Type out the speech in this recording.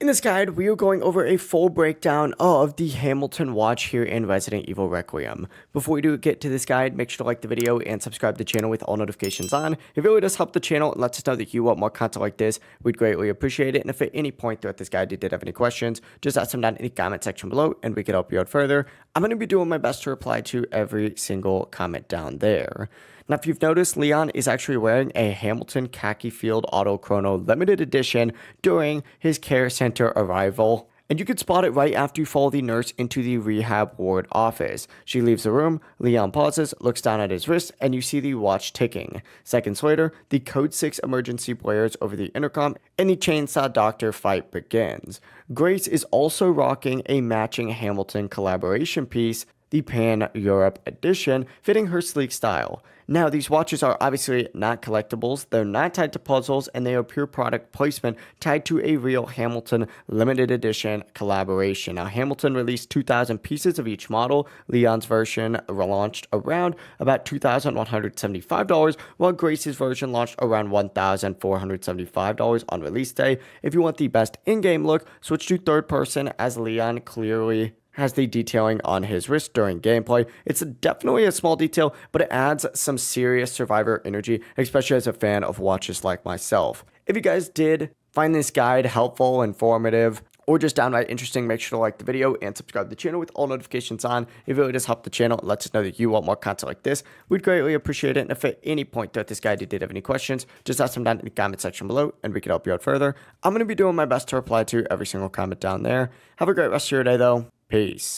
In this guide, we are going over a full breakdown of the Hamilton watch here in Resident Evil Requiem. Before we do get to this guide, make sure to like the video and subscribe to the channel with all notifications on. It really does help the channel and lets us know that you want more content like this. We'd greatly appreciate it. And if at any point throughout this guide you did have any questions, just ask them down in the comment section below and we can help you out further. I'm going to be doing my best to reply to every single comment down there. Now, if you've noticed, Leon is actually wearing a Hamilton Khaki Field Auto Chrono limited edition during his care center arrival. And you can spot it right after you follow the nurse into the rehab ward office. She leaves the room, Leon pauses, looks down at his wrist, and you see the watch ticking. Seconds later, the Code 6 emergency blares over the intercom, and the Chainsaw Doctor fight begins. Grace is also rocking a matching Hamilton collaboration piece, the Pan Europe edition, fitting her sleek style. Now, these watches are obviously not collectibles, they're not tied to puzzles, and they are pure product placement tied to a real Hamilton limited edition collaboration. Now, Hamilton released 2,000 pieces of each model. Leon's version launched around about $2,175, while Grace's version launched around $1,475 on release day. If you want the best in-game look, switch to third person, as Leon clearly has the detailing on his wrist during gameplay. It's definitely a small detail, but it adds some serious survivor energy, especially as a fan of watches like myself. If you guys did find this guide helpful, informative, or just downright interesting, make sure to like the video and subscribe to the channel with all notifications on. It really does help the channel and lets us know that you want more content like this. We'd greatly appreciate it. And if at any point throughout this guide you did have any questions, just ask them down in the comment section below and we can help you out further. I'm going to be doing my best to reply to every single comment down there. Have a great rest of your day though. Peace.